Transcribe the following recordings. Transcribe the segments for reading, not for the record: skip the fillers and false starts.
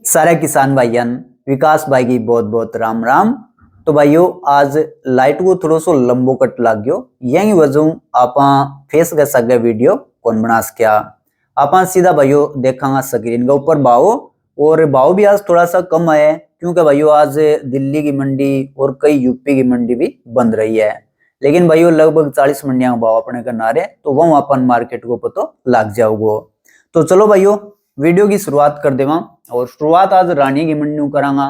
सारे किसान भाईयन विकास भाई की बहुत बहुत राम राम। तो भाइयों आज लाइट को थोड़ा सो लंबो कट लाग गयो, यही वजह आप फेस कर सके वीडियो कौन बना सकिया। आप सीधा भाइयों देखांगा स्क्रीन के ऊपर भाव, और भाव भी आज थोड़ा सा कम है क्योंकि भाइयों आज दिल्ली की मंडी और कई यूपी की मंडी भी बंद रही है। लेकिन भाइयों लगभग 40 मंडियां का भाव अपने करना रहे, तो वह अपन मार्केट को पता लग जाओगे। तो चलो भाइयों वीडियो की शुरुआत कर देवा, और शुरुआत आज रानी की मंडी करांगा।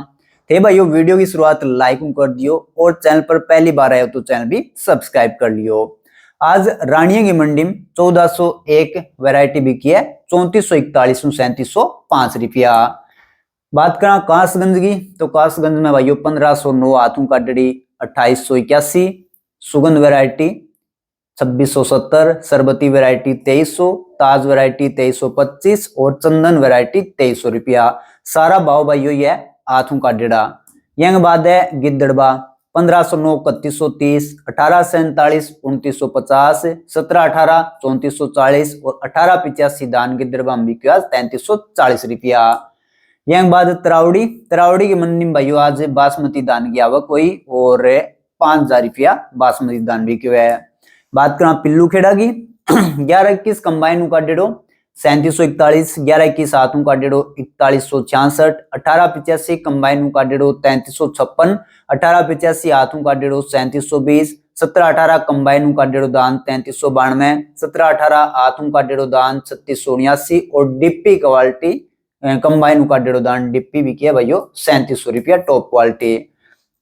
थे भाइयों वीडियो की शुरुआत लाइक कर दियो, और चैनल पर पहली बार आए तो चैनल भी सब्सक्राइब कर लियो। आज रानिया की मंडी में 1401 वैरायटी बिकी है, 3441 3705 रुपया। बात करा कासगंज की, तो कासगंज में भाइयों 1509 हाथों का डड़ी 2881, सुगंध वैरायटी 2670, सरबती वैरायटी 2300, ताज वैरायटी 2325 और चंदन वैरायटी 2300 रुपया। सारा भाव भाइयों ये हाथों का डेढ़ा। यंग बाद है गिद्दड़बा 1509 3130, 1847 2950, 1718 3440 और 1885 दान गिद्दड़बा बिका 3340 रुपया। यंग बाद तरावड़ी की मंडी में भाइयों आज बासमती दान की आवक हुई और 5000 रुपया बासमती दान बिके है। बात करा पिल्लू खेड़ा की 1121 कंबाइन का डेढ़ो 3741, 1121 हाथों का डेढ़ो 4166, 1885 कंबाइन का डेढ़ो 3356, 1885 हाथों का डेढ़ो 3720, 1718 कंबाइन का डेढ़ो दान 3392, 1718 हाथों का डेढ़ो दान 3679 और डिप्पी क्वालिटी कंबाइन का डेढ़ो दान डिप्पी भी किया भाइयों 3700 रुपया टॉप क्वालिटी।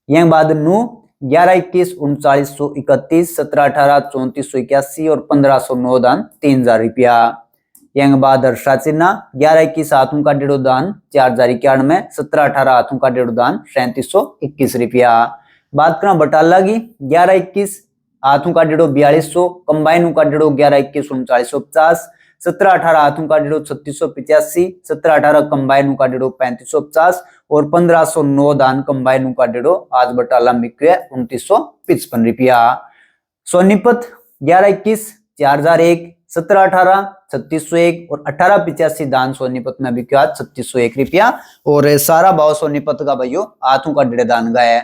यह बाद नू 1121 3931, 1718 3481 और 1509 दान 3000 रुपया। यंग बाद हर्षा चिन्ह 1121 हाथों का डेढ़ो दान 4091, 1718 हाथों का डेढ़ो दान 3721 रुपया। बात करा बटाला की 1121 हाथों का डेढ़ो 4200, कंबाइन का डेढ़ो 1121 3950, 1718 हाथों का डेढ़ो 3685, 1718 कंबाइन का डेढ़ो 3550 और 1509 दान कंबाइन का डेढ़ो आज बटाला बिके 2955 रुपया। सोनीपत 1121 4001, 1718 3601 और 1885 दान सोनीपत में बिके आज 3601 रुपया। और सारा भाव सोनीपत का भाइयों हाथों का डेढ़ दान का है।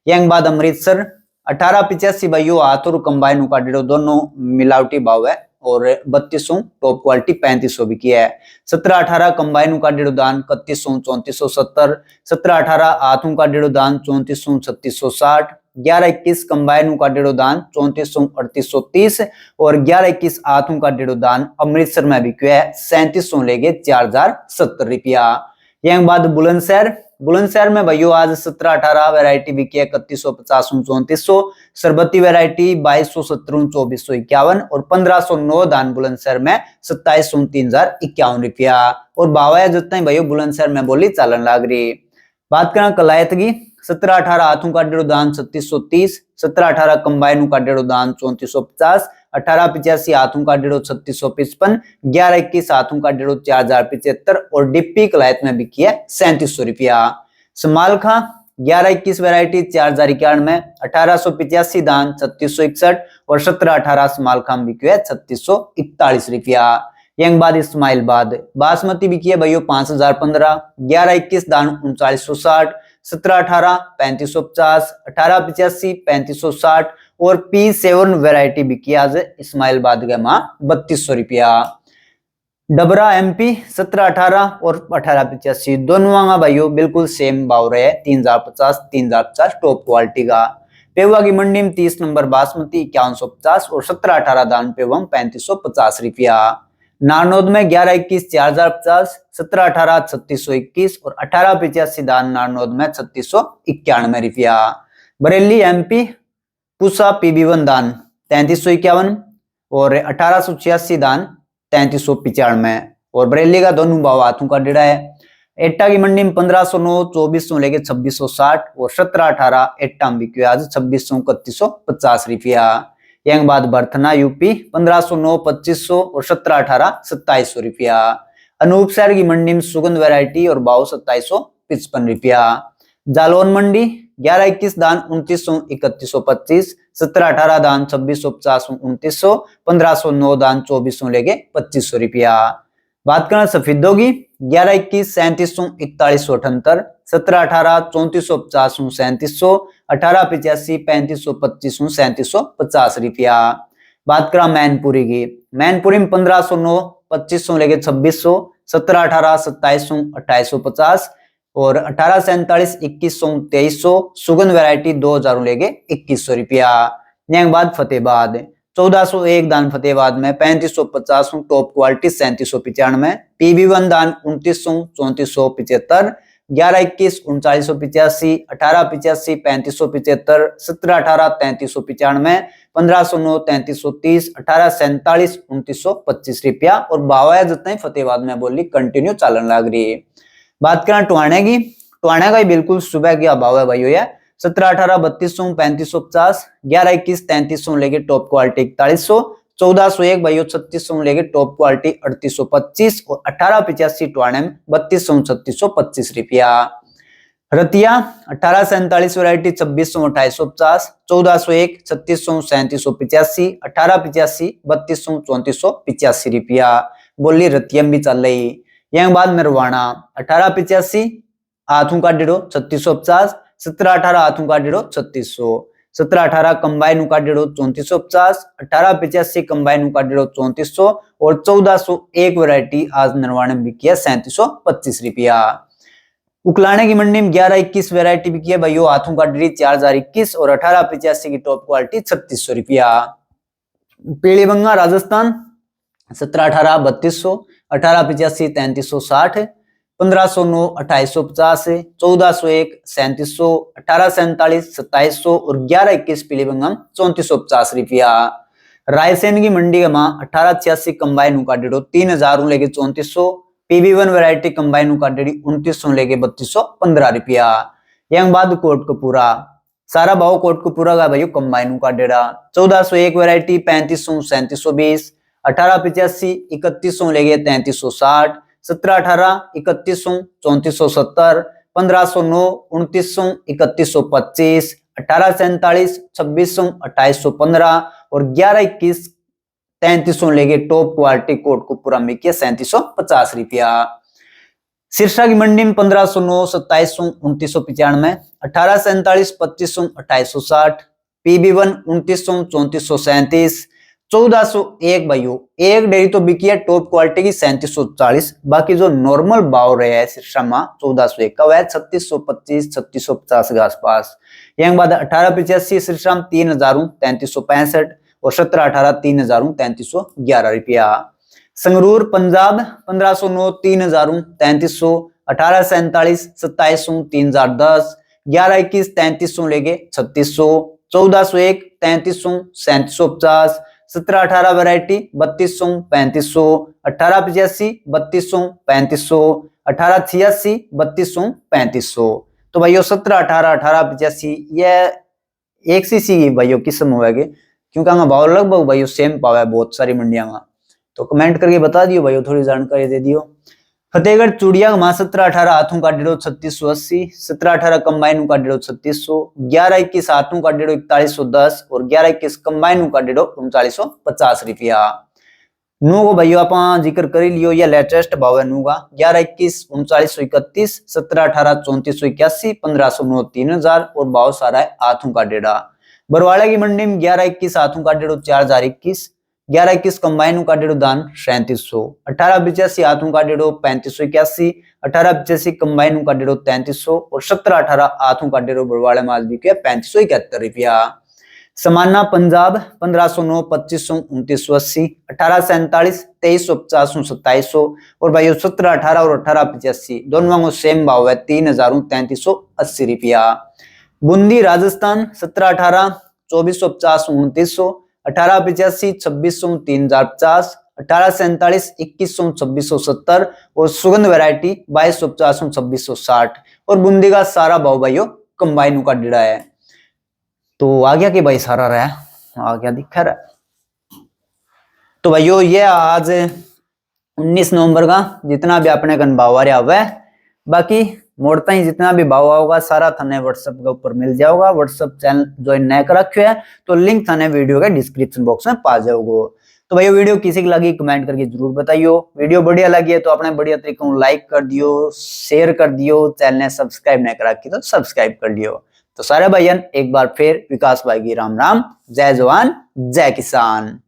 यंग बाद अमृतसर 1885 भाइयों हाथ और कंबाइन का डेढ़ो दोनों मिलावटी भाव है, और 3200 टॉप क्वालिटी 3500 बिकी है। 1718 कंबाइन का डेढ़ो दान 3100 3470, 1718 हाथों का डेढ़ो दान 3400 3660, 1121 कंबाइन का डेढ़ो दान 3400 3830 और 1121 हाथों का डेढ़ो दान अमृतसर में बिके है 3700 लेके 4070 रुपया। यह बाद बुलंदशहर में भाइयों आज 1718 वैरायटी बिकी है 3150 3400, सरबती वैरायटी 2270 2451 और 1509 दान बुलंदशहर में 2700 3051 रुपया। और भाव जितना भाइयों बुलंदशहर में बोली चालन लाग रही। बात करें कलायत की 1718 हाथों का डेढ़ो दान 3630, 1718 कंबाइन का डेढ़ो दान 3450, 1885 हाथों का डेढ़ो 3655, 1121 हाथों का डेढ़ो 4075 और डिप्पी कलायत में बिकी है 3700 रुपया। समालखा 1121 वैरायटी 4091, 1885 दान 3661 और 1718 समालखा में बिकी है 3641 रुपया। यंग बाद इस्माइलबाद बासमती बिकी है भाइयों 5015, 1121 दान 3960, 1718 3550, 1885 3560 और P7 वैरायटी बिकी आज इस्माइलबाद के मां 3200 रुपया। डबरा MP 1718 और 1885 दोनों का भाइयों बिल्कुल सेम भाव रहे 3050 3050 टॉप क्वालिटी का। पेवा की मंडी में 30 नंबर बासमती 5150 और 1718 दान पेवा 3550 रुपया। नारनौद में 1121 4050, 1718 3621 और 1885 दान नारनौद में 3691 रुपया। बरेली MP पुसा PB1 दान 3351 और 1886 दान 3395 और बरेली का दोनों भाव हाथों का डेढ़ा है। एट्टा की मंडी में 1509 2400 लेके 2660 और 1718 एट्टा में बिके आज 2600 3150 रुपया। यंग बाद बर्थना यूपी 1509 2500 और 1718 2700 रुपया। अनूप शहर की मंडी में सुगंध वैरायटी और भाव 2755 रुपया। जालौन मंडी 1121 दान 2900 3125, 1718 दान 2650 2900, 1509 दान 2400 लेके 2500 रुपया। बात करना सफेदों की 11-21 3741 17-18 3450 3700 18-85 3525 3750 रुपया। बात करा मैनपुरी की, मैनपुरी में 1509 2500 लेके 2600 17-18 2700 2850 और 18-47 2100 2300 सुगंध वैरायटी 2000 लेके 2100 रुपया। बाद फतेहाबाद 1401 दान फतेहाबाद में 3550 टॉप क्वालिटी 3795 PB1 दान 2900 3475 11-21 3985 18-85 3575 17-18 3395 1509 3330 18-47 2925 रुपया और बावाया जितना फतेहाबाद में बोली कंटिन्यू चालन लग रही है। बात करें टुहाने की, टुहाने का ही बिल्कुल सुबह की अभाव है भाई है 17-18 3200 3550 11-21 3300 लेके टॉप क्वालिटी 4100 1401 भाई 3600 लेके टॉप क्वालिटी 3825 और 18-85 टुहाने में 3200 3625 रुपया। रतिया 18-47 वैरायटी 2600 2850 1401 3600 3785 18-85 3200 3485 रुपया बोली रतियम भी चल रही। यह बाद निर्वाणा 18-85 हाथों का डेढ़ो 3650 17-18 हाथों का डेढ़ो 3600 17-18 कंबाइन का डेढ़ो 3450 18-85 कंबाइन का डेढ़ो 3400 और 1401 वैरायटी आज निर्वाण में बिकी है 3725 रुपया। उकलाने की मंडी में 11-21 वैरायटी बिकी है भाइयों हाथों का डेढ़ी 4021 और 18-85 की टॉप क्वालिटी 3600 रुपया। पीलीबंगा राजस्थान 17-18 3200 18-85 3360 1509 2850 1401 3700 18-47 2700 और 11-21 पीलीबंगम 3450 रुपया। रायसेन की मंडी का 18-86 कंबाइन का डेढ़ो 3000 लेके 3400 PB1 वैरायटी कंबाइन का डेढ़ी 2900 लेके 3215 रुपया। यह बाद कोटकपूरा सारा भाव कोटकपूरा का भाई कंबाइन का डेढ़ा 1401 वैरायटी 3500 3720 18-85 3100 लेके 3360 17-18 3100 3470 1509 2900 3125 18-47 2600 2815 और 11-21 3300 लेके टॉप क्वालिटी कोटकपूरा में किया 3750 रुपया। सिरसा की मंडी में 1509 2700 2995 18-47 2500 2860 PB1 2900 3437 1401 भाइयों एक डेयरी तो बिकी है टॉप क्वालिटी की 3740 बाकी जो नॉर्मल भाव रहे हैं सिरसा में 1401 का वह 3625 3650 के आसपास। यह बाद 18-85 सिरसा में 3000 3365 और 17-18 3000 3311 रुपया। संगरूर पंजाब 1509 3000 3300 18-47 2700 3010 11-21 3300 लेके 3600 1401 3300 3750 17-18 वैरायटी 3200 3500 18-85 3200 3500 18-86 3200 3500। तो भाइयों 17-18 18-85 यह एक सी भाइयों किस्म होगी क्योंकि हमें भाव लगभग भाइयों सेम पाव है बहुत सारी मंडिया में। तो कमेंट करके बता दियो भाइयों थोड़ी जानकारी दे दियो। फतेहगढ़ चूड़िया में 17-18 हाथों का डेढ़ो 3680 17-18 कंबाइन का डेढ़ो 3600 11-21 हाथों का डेढ़ो 4110 और 11-21 कंबाइन का डेढ़ो 3950 रुपया। नू को भाइयों आप जिक्र कर लियो या लेटेस्ट भाव है नू का 11-21 3931 17-18 3481 1509 3000 और भाव सारा है हाथों का डेढ़ा। बरवाड़ा की मंडी में 11-21 हाथों का डेढ़ो 4021 11-21 कंबाइन का डेढ़ो दान 3700 18-85 हाथों का डेढ़ो 3581 18-85 कंबाइन का डेढ़ो 3300 और 17-18 हाथों का डेढ़ो बरवाड़ा माल बिके 3571 रुपया। समाना पंजाब 1509 2500 2980 18-47 2350 2700 और भाई 17-18 और 18-85 दोनों में सेम भाव है 3380 रुपया। बूंदी राजस्थान 17-18 2450 2900 18-85 2600 3050 18-47 2100 2670 और सुगंध वैरायटी 2250 2660 और बूंदी का सारा भाव भाइयों कंबाइन का डेढ़ा है। तो आ गया कि भाई सारा रहा आ गया दिखा रहा। तो भाइयों ये आज 19 नवंबर का जितना भी अपने कन भाव आ रहा हुआ है बाकी मोड़ता ही जितना भी भाव होगा सारा थाने व्हाट्सएप के ऊपर मिल जाओगा। व्हाट्सएप चैनल ज्वाइन नहीं कर रखे है तो लिंक थाने वीडियो के डिस्क्रिप्शन बॉक्स में पा जाओगे। तो भाई वीडियो किसी की लगी कमेंट करके जरूर बताइयो। वीडियो बढ़िया लगी है तो अपने बढ़िया तरीके लाइक कर दियो, शेयर कर दियो, चैनल ने सब्सक्राइब नहीं करा की तो सब्सक्राइब कर लियो। तो सारे भाईयन एक बार फिर विकास भाई की राम राम, जय जवान जय किसान।